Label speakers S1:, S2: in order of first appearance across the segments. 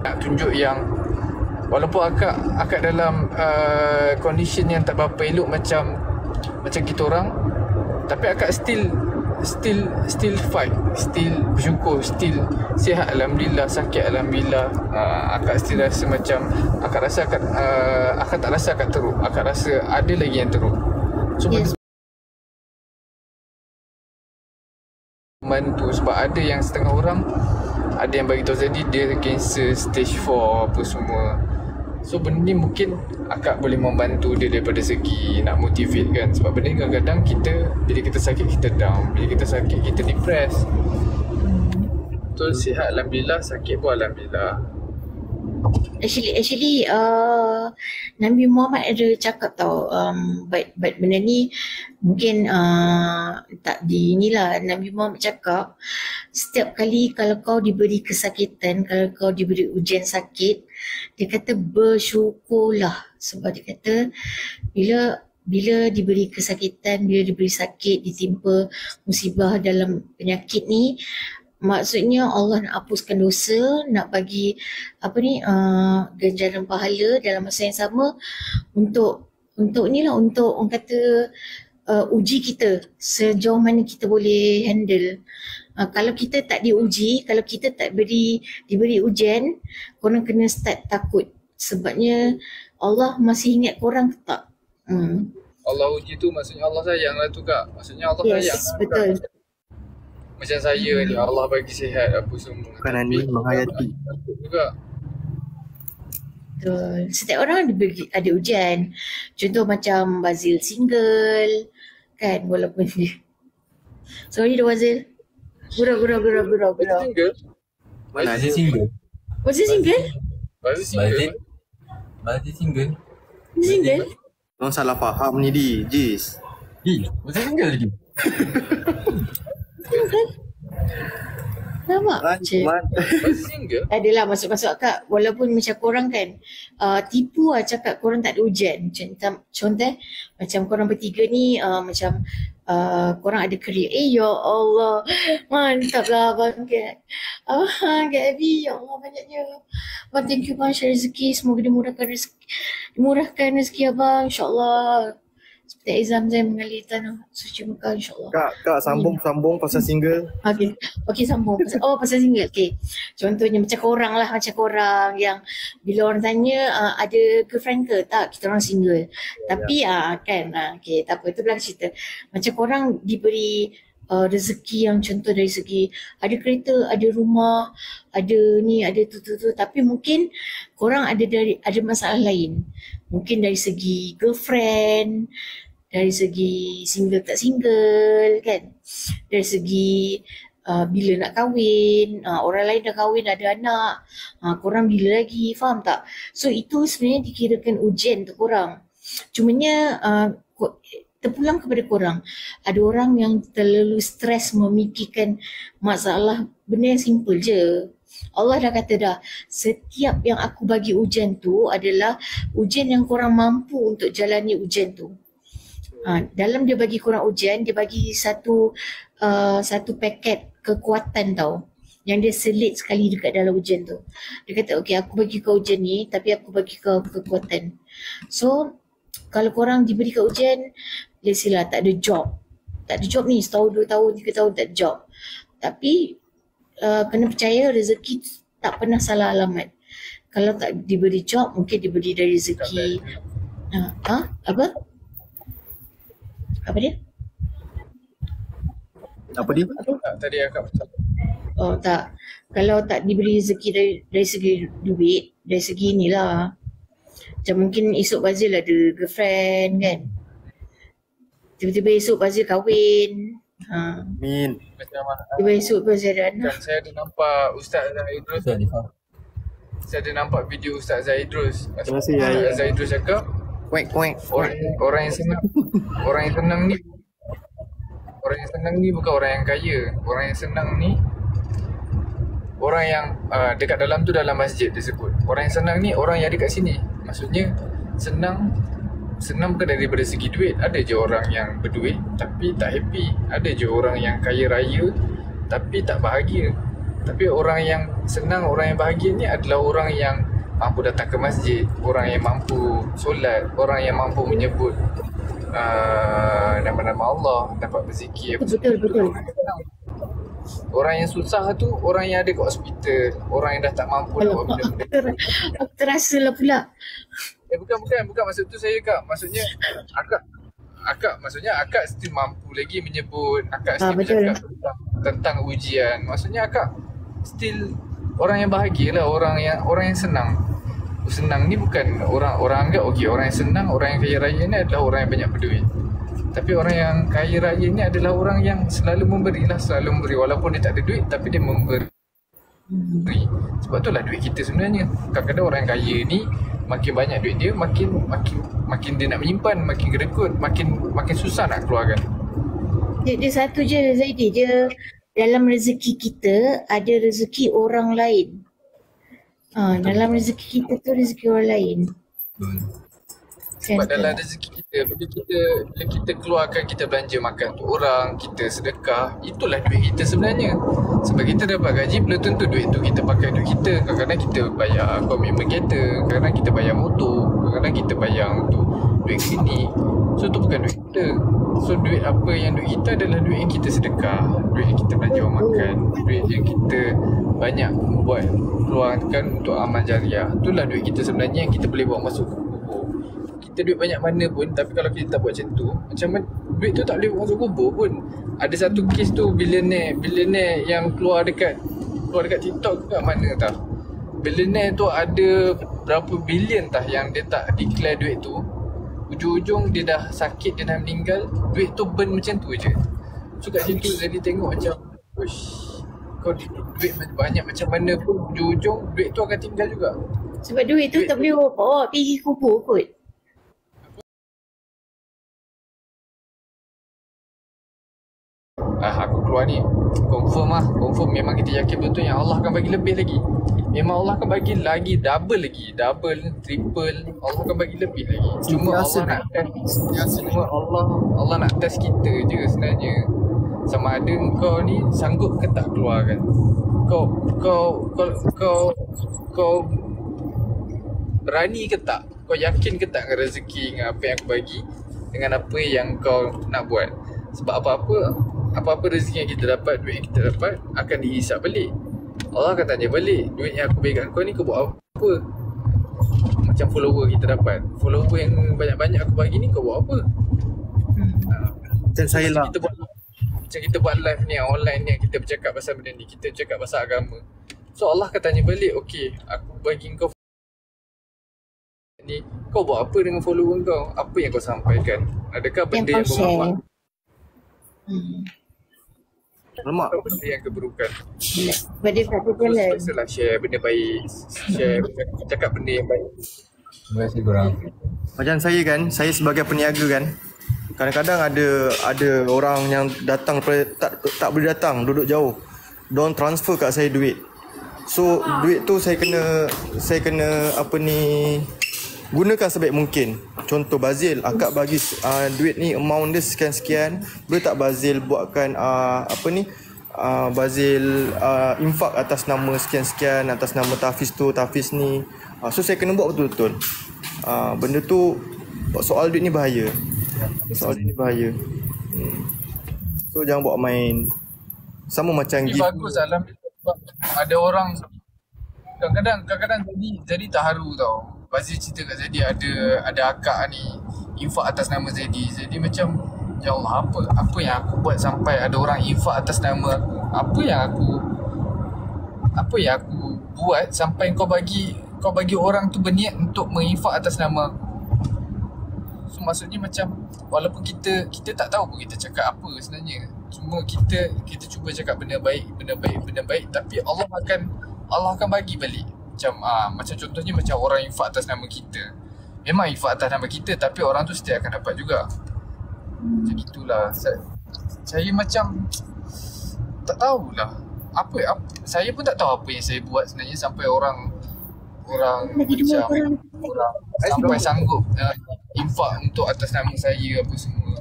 S1: nak tunjuk yang walaupun akak dalam condition yang tak berapa elok macam kita orang, tapi akak still fight, still bersyukur, still sihat alhamdulillah, sakit alhamdulillah. Akak still rasa macam akak tak rasa akak teruk, akak rasa ada lagi yang teruk. So yes. Bantu sebab ada yang setengah orang ada yang bagi tahu jadi dia cancer stage 4 apa semua. So benda ni mungkin akak boleh membantu dia daripada segi nak motivate kan. Sebab benda ni kadang-kadang bila kita sakit kita down, bila kita sakit kita depress. Betul, sihat alhamdulillah, sakit pun alhamdulillah.
S2: Actually Nabi Muhammad ada cakap tau, but benda ni mungkin tak di inilah. Nabi Muhammad cakap setiap kali kalau kau diberi kesakitan, kalau kau diberi ujian sakit, dia kata bersyukurlah. Sebab dia kata bila diberi kesakitan, bila diberi sakit, ditimpa musibah dalam penyakit ni, maksudnya Allah nak hapuskan dosa, nak bagi ganjaran pahala dalam masa yang sama untuk orang kata uji kita sejauh mana kita boleh handle. Kalau kita tak diuji, kalau kita tak diberi ujian, korang kena start takut. Sebabnya Allah masih ingat korang ke tak?
S1: Allah uji tu maksudnya Allah sayang lah tu kak. Maksudnya Allah sayang.
S2: Yes, betul.
S1: Macam saya ni Allah bagi sihat apa semua.
S3: Bukan Ani menghayati
S1: juga.
S2: Betul. Setiap orang ada ujian. Contoh macam Bazil single kan, walaupun dia. Sorry dah Bazil. Gurau.
S1: Single?
S3: Mana ada single?
S2: Bazil single?
S1: Bazil single?
S3: Bazil single?
S2: Single?
S3: Orang salah faham ni Jis. Bazil single lagi?
S2: Nampak?
S1: Bazil single?
S2: Adalah masuk-masuk akak. Walaupun macam korang kan tipu lah cakap korang tak ada ujian. Contoh macam korang bertiga ni macam korang ada career. Ya Allah, mantap lah Abang Gat. Kak Abby, ya Allah banyaknya. Abang thank you bang share rezeki. Semoga dimurahkan rezeki abang, insyaAllah. Seperti air Zam-Zam mengalir tanah suci Mekah, insyaAllah.
S3: Kak sambung pasal single.
S2: Okay sambung. Pasal single. Okay. Contohnya macam korang yang bila orang tanya ada girlfriend ke? Tak, kita orang single. Tapi okay, tak apa, itu belakang cerita. Macam korang diberi rezeki yang contoh dari segi ada kereta, ada rumah, ada ni, ada tu. Tapi mungkin korang ada masalah lain. Mungkin dari segi girlfriend, dari segi single tak single kan, dari segi bila nak kahwin, orang lain dah kahwin ada anak, korang bila lagi, faham tak? So itu sebenarnya dikirakan ujian untuk korang. Cumanya terpulang kepada korang. Ada orang yang terlalu stres memikirkan masalah benda yang simple je. Allah dah kata dah, setiap yang aku bagi ujian tu adalah ujian yang korang mampu untuk jalani ujian tu. Dalam dia bagi korang ujian, dia bagi satu paket kekuatan tau, yang dia selit sekali dekat dalam ujian tu. Dia kata okay, aku bagi kau ujian ni, tapi aku bagi kau kekuatan. So kalau korang diberi kau ujian, let's say lah tak ada job ni, setahun, 2 tahun, 3 tahun tak ada job, tapi kena percaya rezeki tak pernah salah alamat. Kalau tak diberi job, mungkin diberi dari rezeki. Apa dia?
S1: Tadi akak betul.
S2: Tak. Kalau tak diberi rezeki dari segi duit, dari segi inilah. Macam mungkin esok Bazil ada girlfriend kan. Tiba-tiba esok Bazil kahwin.
S3: Min.
S2: Tiba esok Bazil ada anak.
S1: Saya ada nampak Ustaz Zaidrus. Saya ada nampak video Ustaz Zaidrus.
S3: Terima kasih
S1: Ustaz Zaidrus cakap
S3: Kuek.
S1: orang yang senang ni bukan orang yang kaya. Orang yang senang ni orang yang dekat dalam tu, dalam masjid dia sebut. Orang yang senang ni orang yang dekat sini. Maksudnya senang bukan daripada segi duit. Ada je orang yang berduit tapi tak happy. Ada je orang yang kaya raya tapi tak bahagia. Tapi orang yang senang, orang yang bahagia ni adalah orang yang mampu datang ke masjid, orang yang mampu solat, orang yang mampu menyebut nama-nama Allah, dapat berzikir.
S2: Betul.
S1: Orang yang susah tu orang yang ada kat hospital, orang yang dah tak mampu nak buat benda-benda.
S2: Aku terasa lah pula.
S1: Bukan maksud tu saya Kak. Maksudnya akak still mampu lagi menyebut, akak still bercakap tentang ujian. Maksudnya akak still orang yang bahagia lah, orang yang senang. Senang ni bukan orang anggap okey, orang yang senang, orang yang kaya raya ni adalah orang yang banyak berduit. Tapi orang yang kaya raya ni adalah orang yang selalu memberi walaupun dia tak ada duit tapi dia memberi. Sebab itulah duit kita sebenarnya. Kadang-kadang orang yang kaya ni makin banyak duit dia, makin dia nak menyimpan, makin gerekut, makin susah nak keluarkan.
S2: Dia satu je Zaidi, dia dalam rezeki kita ada rezeki orang lain. Dalam rezeki kita tu rezeki orang lain.
S1: Sebab dalam rezeki kita, bila kita keluarkan, kita belanja makan untuk orang, kita sedekah, itulah duit kita sebenarnya. Sebab kita dapat gaji, belum tentu duit tu kita pakai duit kita. Kadang-kadang kita bayar komitmen kereta, kadang-kadang kita bayar motor, kadang-kadang kita bayar untuk duit klinik. So tu bukan duit kita. So duit apa yang duit kita adalah duit yang kita sedekah, duit yang kita belanja orang makan, duit yang kita banyak buat keluarkan untuk amal jariah. Itulah duit kita sebenarnya yang kita boleh bawa masuk kubur. Kita duit banyak mana pun, tapi kalau kita tak buat macam tu, macam mana duit tu tak boleh bawa masuk kubur pun. Ada satu kes tu billionaire yang keluar dekat TikTok kat mana tah. Billionaire tu ada berapa bilion tah yang dia tak declare duit tu. Ujung-ujung dia dah sakit, dia dah meninggal, duit tu burn macam tu je. So kat situ jadi tengok macam, uish, kau duit banyak macam mana pun ujung-ujung duit tu akan tinggal juga.
S2: Sebab duit tu tak boleh bawa pergi kubur kot.
S1: Aku keluar ni confirm memang kita yakin betul yang Allah akan bagi lebih lagi. Memang Allah akan bagi lagi, double, triple, Allah akan bagi lebih lagi. Cuma Allah nak test, Allah nak test kita je sebenarnya. Sama ada kau ni sanggup ke tak keluarkan. Kau berani ke tak? Kau yakin ke tak dengan rezeki, dengan apa yang aku bagi, dengan apa yang kau nak buat? Sebab apa-apa rezeki yang kita dapat, duit yang kita dapat akan dihisap balik. Allah akan tanya balik, duit yang aku bagi kat kau ni kau buat apa? Macam follower kita dapat, follower yang banyak-banyak aku bagi ni kau buat apa?
S3: Dan saya lah
S1: Macam kita buat live ni online ni, kita bercakap pasal benda ni, kita bercakap pasal agama. So Allah akan tanya balik, okey, aku bagi kau ni, kau buat apa dengan follower kau? Apa yang kau sampaikan? Adakah benda yang bermanfaat?
S3: lemak.
S1: Benda yang keburukan.
S2: Benda tak berjalan.
S1: Biasalah share benda baik, cakap benda yang baik.
S4: Terima kasih korang.
S3: Macam saya kan, saya sebagai peniaga kan, kadang-kadang ada orang yang datang tak boleh datang, duduk jauh. Diorang transfer kat saya duit. So duit tu saya kena gunakan sebaik mungkin. Contoh Bazil, akak bagi duit ni amount dia sekian-sekian, boleh tak Bazil buatkan Bazil infak atas nama sekian-sekian, atas nama Tafiz ni. So saya kena buat betul-betul. Benda tu, soal duit ni bahaya. So jangan buat main. Sama macam
S1: Ini bagus Alhamdulillah. Ada orang kadang-kadang jadi terharu tau. Bazil cerita kat Zedi ada akak ni infak atas nama Zedi. Jadi macam, ya Allah, apa yang aku buat sampai ada orang infak atas nama aku? Apa yang aku buat sampai kau bagi orang tu berniat untuk menginfak atas nama aku? So maksudnya macam, walaupun kita tak tahu pun kita cakap apa sebenarnya. Cuma kita cuba cakap benda baik, tapi Allah akan bagi balik. Macam contohnya macam orang infak atas nama kita. Memang infak atas nama kita, tapi orang tu setiap akan dapat juga. Macam itulah. Saya macam tak tahulah apa saya pun tak tahu apa yang saya buat sebenarnya sampai orang sampai sanggup infak untuk atas nama saya apa semua.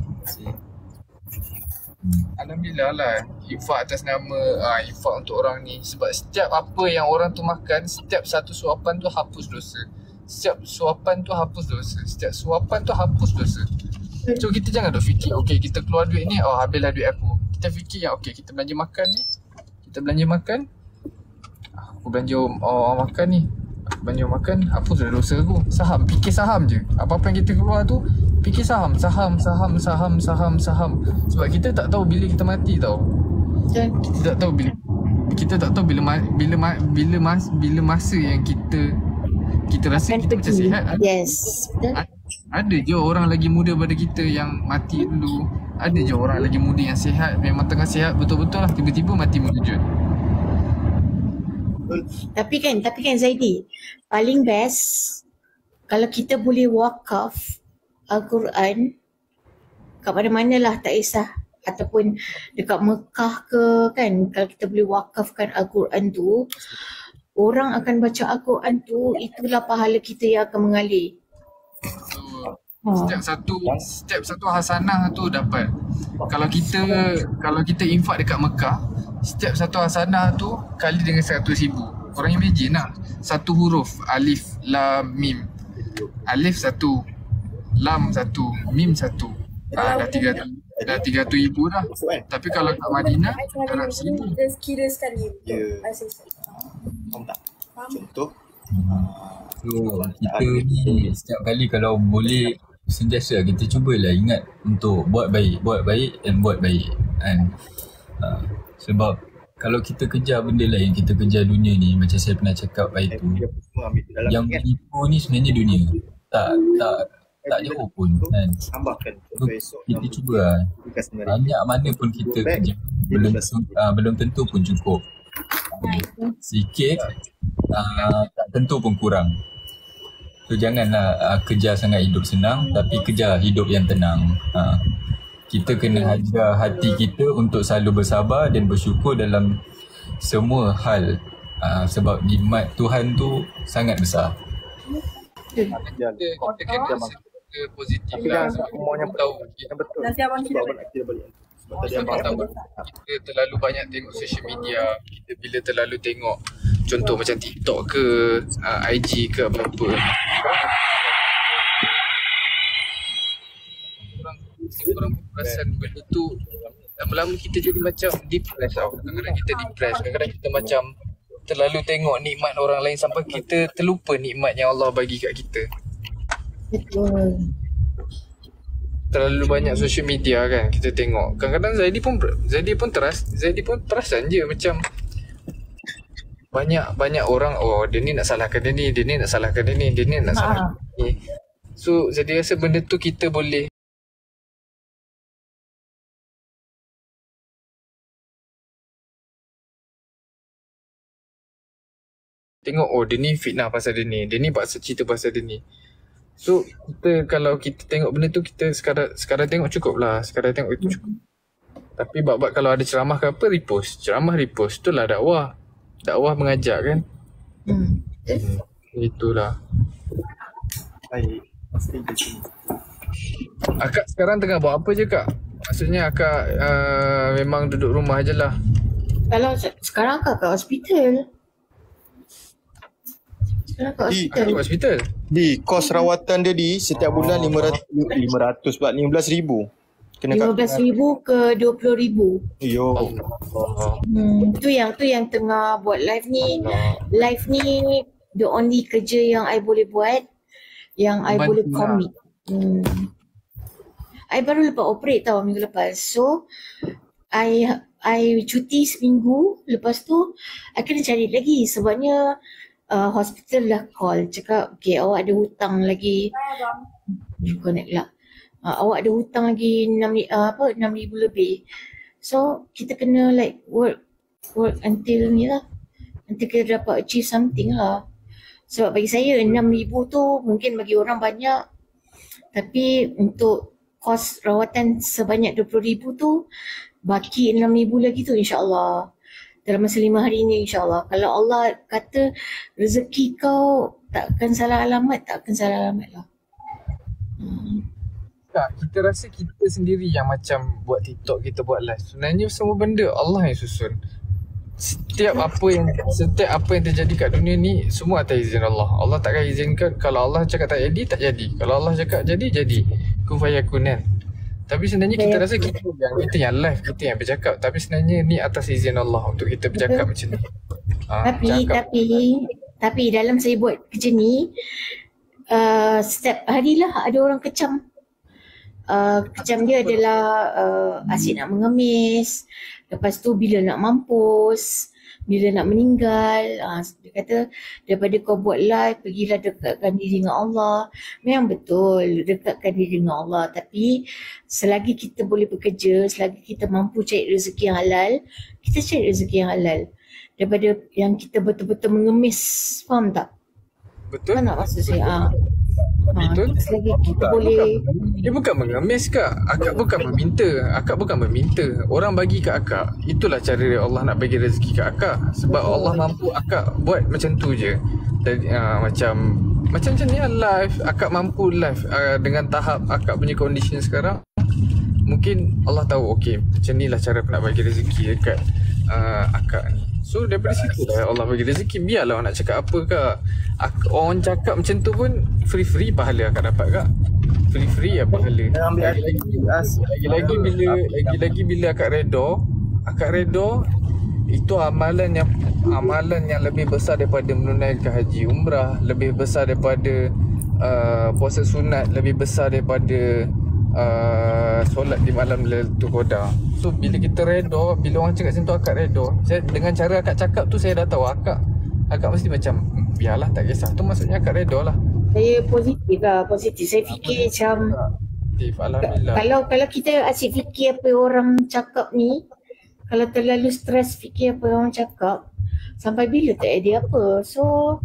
S1: Alhamdulillah lah. infak atas nama infak untuk orang ni. Sebab setiap apa yang orang tu makan, setiap satu suapan tu hapus dosa. Setiap suapan tu hapus dosa. Setiap suapan tu hapus dosa. So kita jangan duk fikir, okay kita keluar duit ni, habislah duit aku. Kita fikir yang okay kita belanja makan ni, kita belanja makan, aku belanja makan ni, aku belanja makan, hapus dah dosa aku. Saham, fikir saham je. Apa-apa yang kita keluar tu, fikir saham. Sebab kita tak tahu bila kita mati tau. Kita tak tahu bila masa yang kita rasa kita macam sihat.
S2: Yes, betul.
S1: Ada je orang lagi muda pada kita yang mati dulu. Ada je orang lagi muda yang sihat, memang tengah sihat betul-betul lah, tiba-tiba mati mengejut.
S2: Tapi kan Zaidi, paling best kalau kita boleh wakaf Al-Quran kat mana-mana lah, tak kisah, ataupun dekat Mekah ke kan, kalau kita boleh wakafkan Al-Quran tu, orang akan baca Al-Quran tu, itulah pahala kita yang akan mengalir.
S1: Setiap satu hasanah tu dapat. Kalau kita infak dekat Mekah, setiap satu hasanah tu kali dengan 100,000. Korang imagine lah, satu huruf alif lam mim. Alif satu, lam satu, mim satu. Dah 300,000 dah. Tapi kalau kat Madinah dalam 1,000.
S4: Kira sekali.
S3: Ya. Faham tak? Contoh
S5: So kita ni setiap kali kalau boleh, sentiasa kita cubalah ingat untuk buat baik and buat baik kan. Sebab kalau kita kejar benda lain, kita kejar dunia ni, macam saya pernah cakap baik tu, yang menipu ni sebenarnya dunia. Tak jauh pun kan. So, kita cuba lah. Banyak mana pun kita kerja, belum tentu pun cukup. Sikit tak tentu pun kurang. So janganlah kejar sangat hidup senang, tapi kejar hidup yang tenang. Kita kena ajar hati kita untuk selalu bersabar dan bersyukur dalam semua hal. Sebab nikmat Tuhan tu sangat besar.
S1: Kita kena rasa positif lah. Sebab kita tahu
S4: Nanti abang kira
S1: kita terlalu banyak tengok social media. Kita bila terlalu tengok contoh macam TikTok ke IG ke apa-apa, orang perasan benda tu, lama-lama kita jadi macam depressed tau. Kadang-kadang kita depressed, kadang-kadang kita macam terlalu tengok nikmat orang lain sampai kita terlupa nikmat yang Allah bagi kat kita.
S2: Betul.
S1: Terlalu banyak social media kan kita tengok. Kadang-kadang Zaidi pun perasan je macam banyak orang, dia ni nak salahkan dia ni nak salahkan dia ni nak salahkan dia ni. So Zaidi rasa benda tu kita boleh tengok, dia ni fitnah pasal dia ni paksa cerita pasal dia ni. So kalau kita tengok benda tu, kita sekadar tengok cukup lah. Sekadar tengok itu cukup. Tapi bab-bab kalau ada ceramah ke apa, repost. Ceramah repost, itulah dakwah. Dakwah mengajak kan. Itulah.
S3: baik. Pasti di sini.
S1: Akak sekarang tengah buat apa je kak? Maksudnya akak memang duduk rumah je lah.
S2: Kalau sekarang kat hospital. Sekarang kat
S3: Di-
S2: hospital.
S1: Akak kat hospital?
S3: Di kos rawatan dia di setiap bulan 500 pula 15,000. Kena
S2: 15,000 ke 20,000.
S3: Yo.
S2: Tu yang tengah buat live ni. Live ni the only kerja yang I boleh buat, yang I
S1: Bantu
S2: boleh
S1: lah.
S2: commit. I baru lepas operate tau minggu lepas. So I cuti seminggu. Lepas tu I kena cari lagi sebabnya hospital dah call cakap okay, awak ada hutang lagi. Connect lah. Awak ada hutang lagi 6,000 lebih. So kita kena like work until ni lah, until kita dapat achieve something lah. Sebab bagi saya 6,000 tu mungkin bagi orang banyak, tapi untuk kos rawatan sebanyak 20,000 tu, baki 6,000 lagi tu insyaAllah dalam masa 5 hari ni insyaAllah. Kalau Allah kata rezeki kau tak akan salah alamat lah.
S1: Kak, kita rasa kita sendiri yang macam buat TikTok, kita buat live. Sebenarnya semua benda Allah yang susun. Setiap apa yang terjadi kat dunia ni semua atas izin Allah. Allah takkan izinkan. Kalau Allah cakap tak jadi, tak jadi. Kalau Allah cakap jadi. Kun fayakun kan. Tapi sebenarnya kita rasa kita yang live, kita yang bercakap. Tapi sebenarnya ni atas izin Allah untuk kita bercakap macam ni.
S2: Tapi dalam saya buat kerja ni, setiap harilah ada orang kecam. Kecam dia adalah asyik nak mengemis, lepas tu bila nak mampus, bila nak meninggal, dia kata daripada kau buat live, pergilah dekatkan diri dengan Allah. Memang betul, dekatkan diri dengan Allah. Tapi selagi kita boleh bekerja, selagi kita mampu cari rezeki yang halal, kita cari rezeki yang halal. Daripada yang kita betul-betul mengemis, faham tak?
S1: Betul.
S2: Faham tak maksud saya?
S1: Betul.
S2: Selagi kita boleh.
S1: Dia bukan mengemis Kak. Akak bukan meminta. Orang bagi kat akak. Itulah cara Allah nak bagi rezeki kat akak. Sebab Allah mampu akak buat macam tu je. Dan, macam ni lah live. Akak mampu live dengan tahap akak punya condition sekarang. Mungkin Allah tahu okey, macam ni lah cara aku nak bagi rezeki dekat akak ni. So daripada situ lah Allah bagi rezeki. Biarlah orang nak cakap apa Kak. Orang cakap macam tu pun free pahala akak dapat Kak. Free lah pahala. Lagi-lagi bila akak redha, itu amalan yang lebih besar daripada menunaikan haji umrah, lebih besar daripada puasa sunat, lebih besar daripada solat di malam Lailatul Qadar. So bila kita redha, bila orang cakap macam tu akak redha. Dengan cara akak cakap tu saya dah tahu akak mesti macam biarlah tak kisah. Tu maksudnya akak redha lah.
S2: Saya positif. Saya fikir macam
S1: Alhamdulillah.
S2: Kalau kita asyik fikir apa orang cakap ni, kalau terlalu stres fikir apa orang cakap, sampai bila tak ada apa. So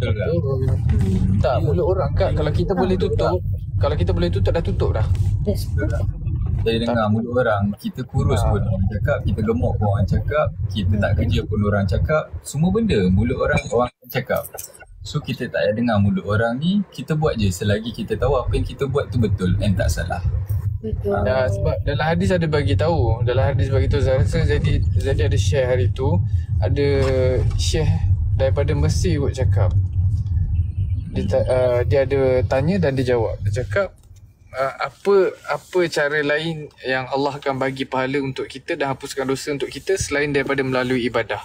S1: tak, mulut orang Kak, kalau kita boleh tutup, dah tutup dah.
S2: Yes.
S5: Saya dengar mulut orang, kita kurus pun orang cakap, kita gemuk pun orang cakap, kita tak kerja pun orang cakap, semua benda mulut orang cakap. So kita tak payah dengar mulut orang ni, kita buat je selagi kita tahu apa yang kita buat tu betul and tak salah.
S2: Betul.
S1: Sebab dalam hadis ada bagi tahu, saya rasa jadi ada share hari tu, ada share daripada Mesir kot cakap. Dia ada tanya dan dia jawab. Dia cakap apa cara lain yang Allah akan bagi pahala untuk kita dan hapuskan dosa untuk kita selain daripada melalui ibadah.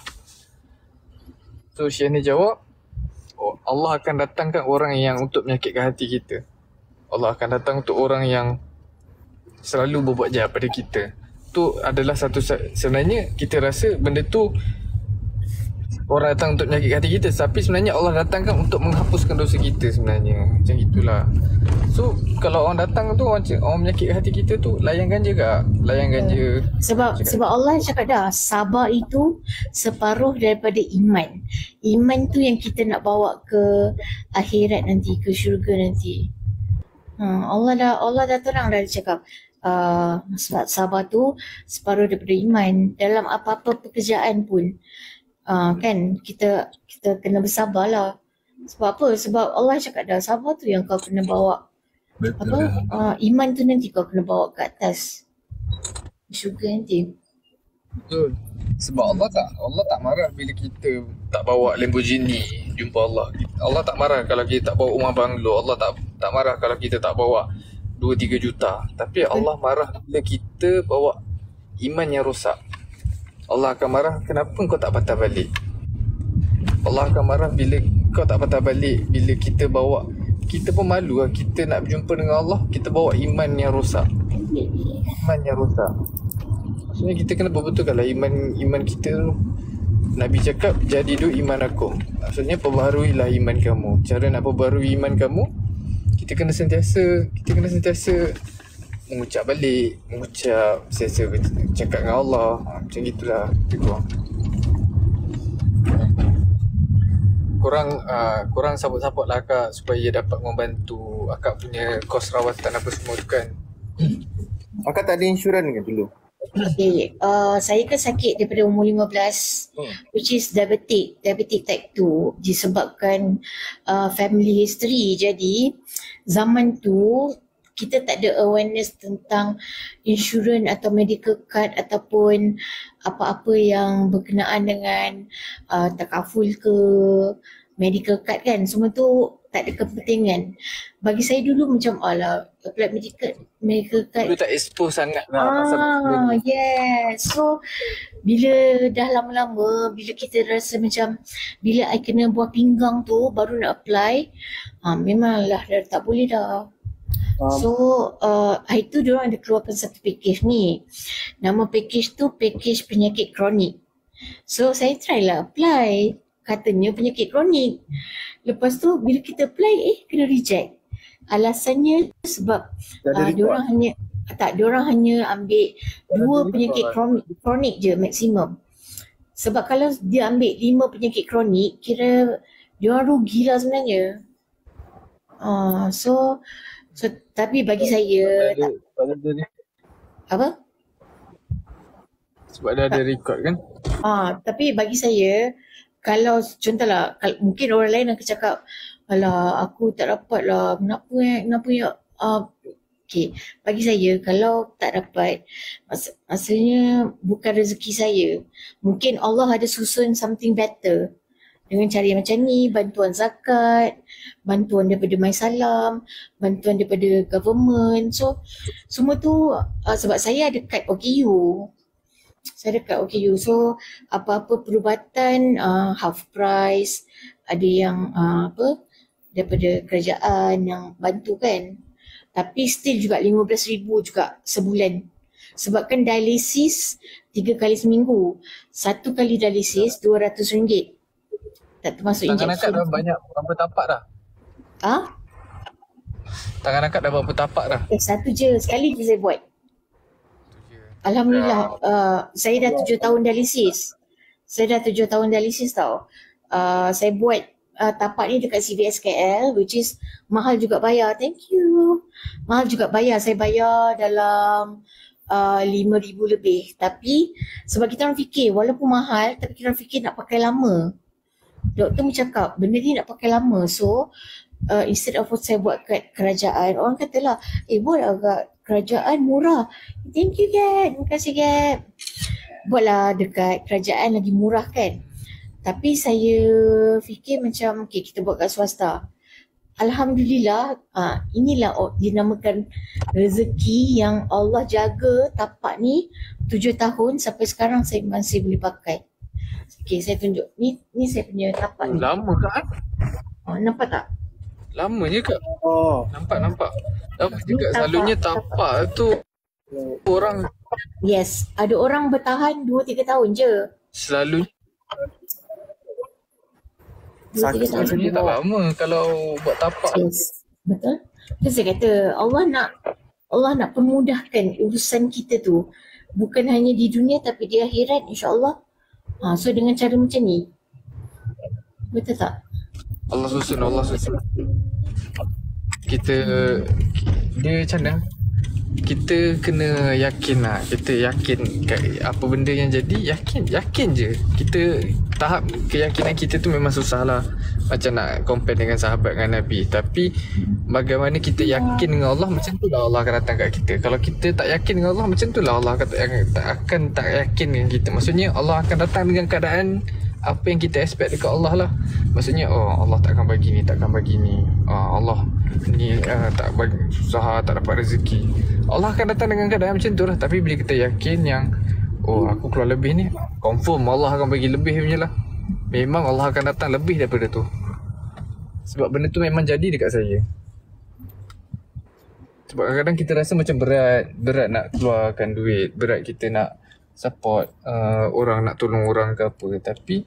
S1: So Syekh ni jawab, Allah akan datangkan orang yang untuk menyakitkan hati kita. Allah akan datang untuk orang yang selalu berbuat jahat pada kita. Tu adalah satu, sebenarnya kita rasa benda tu orang datang untuk menyakitkan hati kita, tapi sebenarnya Allah datangkan untuk menghapuskan dosa kita sebenarnya. Macam itulah. So kalau orang datang tu, orang menyakitkan hati kita tu, layankan je Kak. Layankan je.
S2: Sebab Allah cakap dah, sabar itu separuh daripada iman. Iman tu yang kita nak bawa ke akhirat nanti, ke syurga nanti. Allah dah terang dah cakap, sebab sabar tu separuh daripada iman. Dalam apa-apa pekerjaan pun, kan kita kena bersabar lah. Sebab apa? Sebab Allah cakap dah, sabar tu yang kau kena bawa.
S5: Betul.
S2: Iman tu nanti kau kena bawa ke atas syurga nanti.
S1: Betul. Sebab Allah tak marah bila kita tak bawa Lamborghini jumpa Allah. Allah tak marah kalau kita tak bawa rumah banglo. Allah tak marah kalau kita tak bawa 2-3 juta. Tapi Allah marah bila kita bawa iman yang rosak. Allah akan marah kenapa kau tak patah balik. Allah akan marah bila kau tak patah balik. Bila kita bawa, kita pun malu lah. Kita nak berjumpa dengan Allah, kita bawa iman yang rosak. Iman yang rosak. Maksudnya kita kena berbetulkan lah iman kita tu. Nabi cakap, jadi dulu iman aku. Maksudnya perbaharuilah iman kamu. Cara nak perbaharui iman kamu, kita kena sentiasa mengucap balik, sentiasa cakap dengan Allah. Macam gitulah. Korang support lah Kak supaya dapat membantu akak punya kos rawatan apa semua tu kan.
S3: Akak tak ada insurans ke dulu?
S2: Okay, saya kan sakit daripada umur 15, which is diabetic type 2 disebabkan family history. Jadi zaman tu kita tak ada awareness tentang insurans atau medical card ataupun apa-apa yang berkenaan dengan takaful ke medical card kan, semua tu tak ada kepentingan. Bagi saya dulu macam alah apply medical card.
S1: Dulu tak expose sangat lah pasal benda ni.
S2: Yes. So bila dah lama-lama, bila kita rasa macam bila I kena buah pinggang tu baru nak apply, memanglah dah tak boleh dah. So hari tu diorang ada keluarkan satu package ni. Nama package tu package penyakit kronik. So saya try lah apply. Katanya penyakit kronik. Lepas tu bila kita apply kena reject. Alasannya sebab diorang hanya ambil 2 penyakit kronik je maksimum. Sebab kalau dia ambil 5 penyakit kronik, kira diorang rugilah sebenarnya. So tapi bagi saya apa?
S1: Sebab dah ada record kan.
S2: Tapi bagi saya kalau contohlah mungkin orang lain akan cakap alah aku tak dapat lah, kenapa ya. Okay, bagi saya kalau tak dapat maksudnya bukan rezeki saya. Mungkin Allah ada susun something better dengan cara yang macam ni, bantuan zakat, bantuan daripada MySalam, bantuan daripada government. So semua tu sebab saya ada kad OKU. So apa-apa perubatan half price, ada yang daripada kerajaan yang bantu kan. Tapi still juga 15,000 juga sebulan. Sebab kan dialisis 3 kali seminggu. 1 kali dialisis RM200. Tak termasuk
S1: Tangan
S2: injection.
S1: akak dah banyak berapa tapak dah? Tangan akak dah berapa tapak dah?
S2: Satu je, sekali je saya buat. Alhamdulillah, saya dah 7 tahun dialisis. Tau. Saya buat tapak ni dekat CVS KL, which is mahal juga bayar. Thank you. Mahal juga bayar. Saya bayar dalam 5,000 lebih. Tapi sebab kita orang fikir walaupun mahal, tapi kita orang fikir nak pakai lama. Doktor cakap benda ni nak pakai lama. So instead of saya buat kat kerajaan, orang katalah buatlah kat kerajaan murah. Thank you Gap. Terima kasih Gap. Buatlah dekat kerajaan lagi murah kan. Tapi saya fikir macam kita buat kat swasta. Alhamdulillah, inilah dinamakan rezeki yang Allah jaga tapak ni 7 tahun sampai sekarang saya masih boleh pakai. Okay, saya tunjuk. Ni saya punya tapak ni.
S1: Lama kan?
S2: Nampak tak?
S1: Lama je Kak. Nampak. Lama juga. Selalunya tapak tu orang
S2: Yes, ada orang bertahan 2-3 tahun je.
S1: selalunya
S2: 2-3 tahun.
S1: selalunya tak lama kalau buat tapak.
S2: Yes, betul. Itu saya kata Allah nak permudahkan urusan kita tu. Bukan hanya di dunia tapi di akhirat insya-Allah. So dengan cara macam ni. Betul tak?
S1: Allah susun. Dia macam mana? Kita kena yakin lah. Kita yakin apa benda yang jadi, yakin je. Kita tahap keyakinan kita tu memang susah lah. Macam nak compare dengan sahabat dengan Nabi. Tapi bagaimana kita yakin dengan Allah, macam tu lah Allah akan datang kat kita. Kalau kita tak yakin dengan Allah, macam tu lah Allah akan tak yakin dengan kita. Maksudnya Allah akan datang dengan keadaan apa yang kita expect dekat Allah lah. Maksudnya Allah takkan bagi ni, Allah ni tak bagi usaha, tak dapat rezeki. Allah akan datang dengan keadaan macam tu lah. Tapi bila kita yakin yang aku keluar lebih ni, confirm Allah akan bagi lebih punya lah. Memang Allah akan datang lebih daripada tu. Sebab benda tu memang jadi dekat saya. Sebab kadang-kadang kita rasa macam berat nak keluarkan duit, berat kita nak support orang, nak tolong orang ke apa. Tapi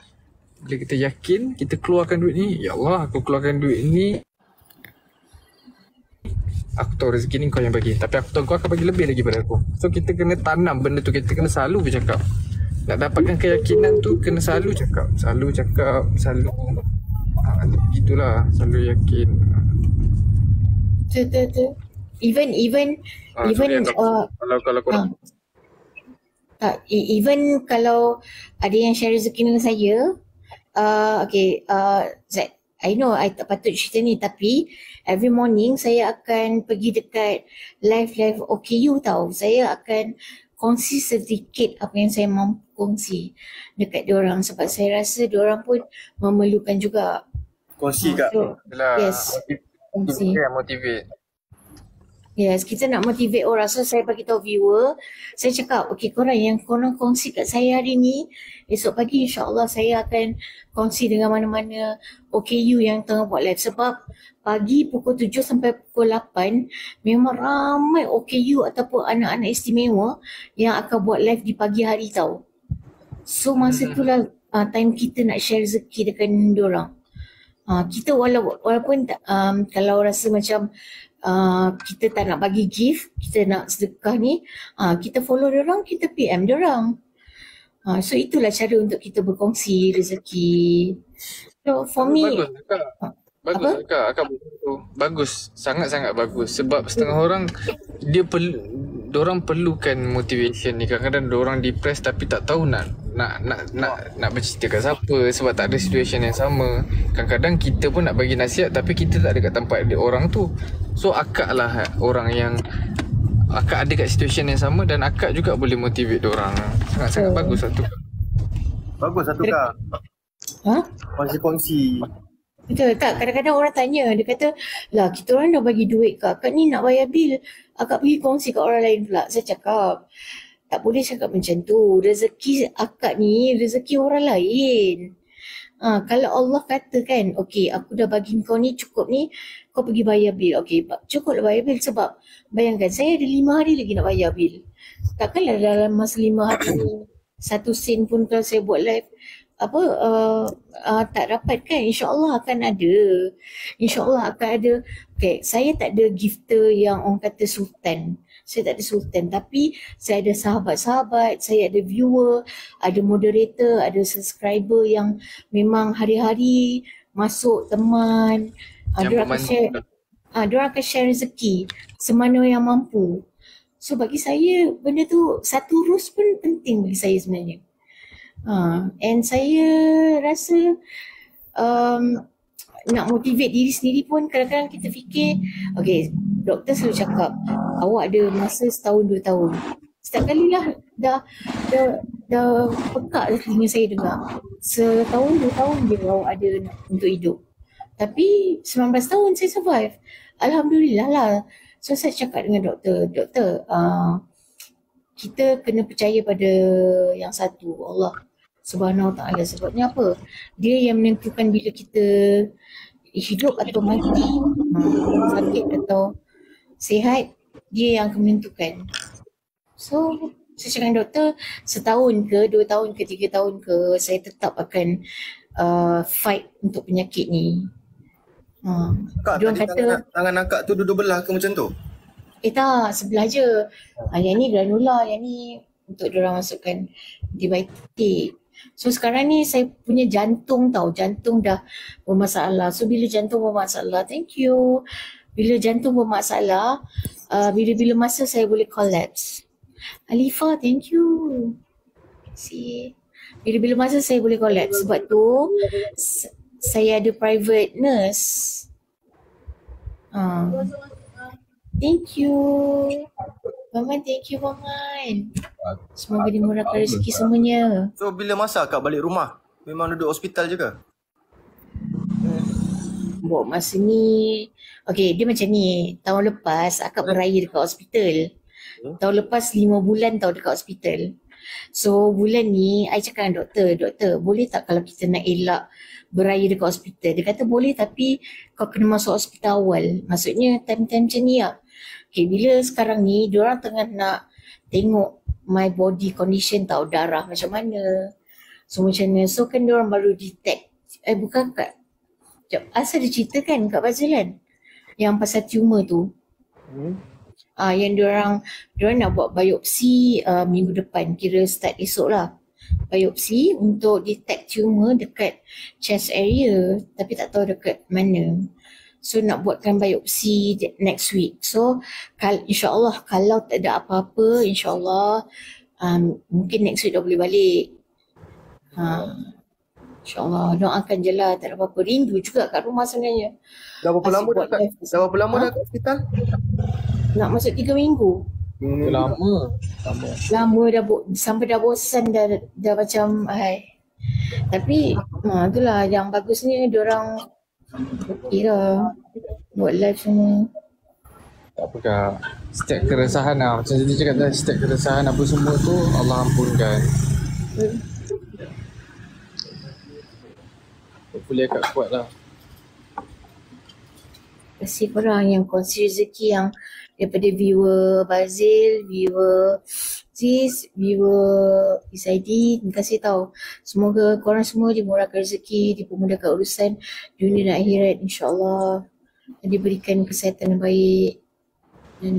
S1: bila kita yakin, kita keluarkan duit ni, ya Allah aku keluarkan duit ni, aku tahu rezeki ni kau yang bagi, tapi aku tahu kau akan bagi lebih lagi pada aku. So kita kena tanam benda tu, kita kena selalu bercakap. Nak dapatkan keyakinan tu kena selalu cakap. Gitulah, selalu yakin.
S2: Betul. Even
S1: kalau korang
S2: even kalau ada yang share rezeki dengan saya, I know I tak patut cerita ni, tapi every morning saya akan pergi dekat live OKU tau. Saya akan kongsi sedikit apa yang saya mampu kongsi dekat diorang, sebab saya rasa diorang pun memerlukan juga.
S3: Kongsi Kak.
S2: So,
S1: Yelah,
S2: yes, kongsi.
S1: motivate.
S2: Yes, kita nak motivate orang. So saya bagi tahu viewer, saya cakap, okay korang yang korang kongsi kat saya hari ni, esok pagi insyaAllah saya akan kongsi dengan mana-mana OKU yang tengah buat live. Sebab pagi pukul 7 sampai pukul 8 memang ramai OKU ataupun anak-anak istimewa yang akan buat live di pagi hari tau. So masa itulah time kita nak share rezeki dengan diorang. Kita walaupun kalau rasa macam kita tak nak bagi gift, kita nak sedekah ni, kita follow diorang, kita PM diorang. So itulah cara untuk kita berkongsi rezeki. So for me,
S1: Bagus Kak. Akak bagus, sangat-sangat bagus. Sebab setengah orang diorang perlukan motivation ni. Kadang-kadang diorang depressed tapi tak tahu nak bercerita kat siapa, sebab tak ada situation yang sama. Kadang-kadang kita pun nak bagi nasihat tapi kita tak ada kat tempat orang tu. So akak lah orang yang akak ada kat situation yang sama, dan akak juga boleh motivate diorang. Sangat-sangat bagus satu.
S3: Bagus satu Kak. Kongsi-kongsi.
S2: Betul Kak, kadang-kadang orang tanya, dia kata, lah kita orang dah bagi duit Kak ni nak bayar bil, akak pergi kongsi kat orang lain pula. Saya cakap, tak boleh cakap macam tu. Rezeki akak ni, rezeki orang lain. Kalau Allah kata kan, okay aku dah bagi kau ni cukup ni, kau pergi bayar bil. Okay, cukup lah bayar bil, sebab bayangkan saya ada 5 hari lagi nak bayar bil. Takkanlah dalam masa 5 hari ni, 1 sen pun kalau saya buat live, tak dapat kan. InsyaAllah akan ada. InsyaAllah akan ada. Okay, saya tak ada gifter yang orang kata sultan. Saya tak ada sultan, tapi saya ada sahabat-sahabat, saya ada viewer, ada moderator, ada subscriber yang memang hari-hari masuk teman. Diorang akan share rezeki semana yang mampu. So bagi saya benda tu satu rules pun penting bagi saya sebenarnya. And saya rasa nak motivate diri sendiri pun kadang-kadang kita fikir, okay, doktor selalu cakap awak ada masa setahun 2 tahun. Setiap kali lah dah pekak dah telinga saya dengar. Setahun 2 tahun je awak ada untuk hidup. Tapi 19 tahun saya survive. Alhamdulillah lah. So saya cakap dengan doktor, kita kena percaya pada yang satu, Allah Subhanahu Wa Taala. Sebabnya apa? Dia yang menentukan bila kita hidup atau mati, sakit atau sihat, dia yang akan menentukan. So saya cakap dengan doktor, setahun ke, 2 tahun ke, 3 tahun ke, saya tetap akan fight untuk penyakit ni.
S3: Kak,
S2: Diorang
S3: tadi
S2: kata,
S3: tangan akak tu duduk belah ke macam tu?
S2: Tak, sebelah je. Yang ni granula, yang ni untuk diorang masukkan antibiotik. So sekarang ni saya punya jantung tau, jantung dah bermasalah. So bila jantung bermasalah, thank you. Bila jantung bermasalah, bila-bila masa saya boleh collapse. Alifa, thank you. See, bila-bila masa saya boleh collapse. Sebab tu saya ada private nurse. Thank you. Maman, thank you Maman. Semoga dimurahkan rezeki semuanya.
S3: So bila masa akak balik rumah? Memang duduk hospital je ke?
S2: Buat masa ni, okay, dia macam ni. Tahun lepas akak beraya dekat hospital. Tahun lepas 5 bulan tau dekat hospital. So bulan ni I cakap dengan doktor, boleh tak kalau kita nak elak beraya dekat hospital? Dia kata boleh, tapi kau kena masuk hospital awal. Maksudnya time-time macam ni lah. Okay, bila sekarang ni diorang tengah nak tengok my body condition tau, darah macam mana. So macam mana, so kan diorang baru detect. Bukan Kak, asal dia cerita kan Kak Fazil kan, yang pasal tumor tu. Yang diorang nak buat biopsi minggu depan, kira start esok lah. Biopsi untuk detect tumor dekat chest area, tapi tak tahu dekat mana. So nak buatkan biopsi next week. So insyaAllah kalau tak ada apa-apa, insyaAllah mungkin next week dah boleh balik. InsyaAllah doakan je lah, tak ada apa-apa. Rindu juga kat rumah sebenarnya.
S3: Dah berapa
S2: Asyik
S3: lama
S2: buat live.
S3: dah berapa lama dah kat hospital?
S2: Nak masuk 3 minggu.
S1: Itu lama.
S2: Lama dah sampai dah bosan dah macam tapi itulah yang bagusnya diorang okey lah buat live semua.
S1: Tak apa kak. Setiap keresahan lah. Macam tadi cakap tadi, setiap keresahan apa semua tu Allah ampunkan. Hopefully akak kuat lah.
S2: Terima kasih korang yang kongsi rezeki, yang daripada viewer Bazil, viewer Ziz, viewer Isaidi. Terima kasih tau. Semoga korang semua dimurahkan rezeki, dipermudahkan urusan dunia dan akhirat, insyaAllah. Dan diberikan kesihatan yang baik dan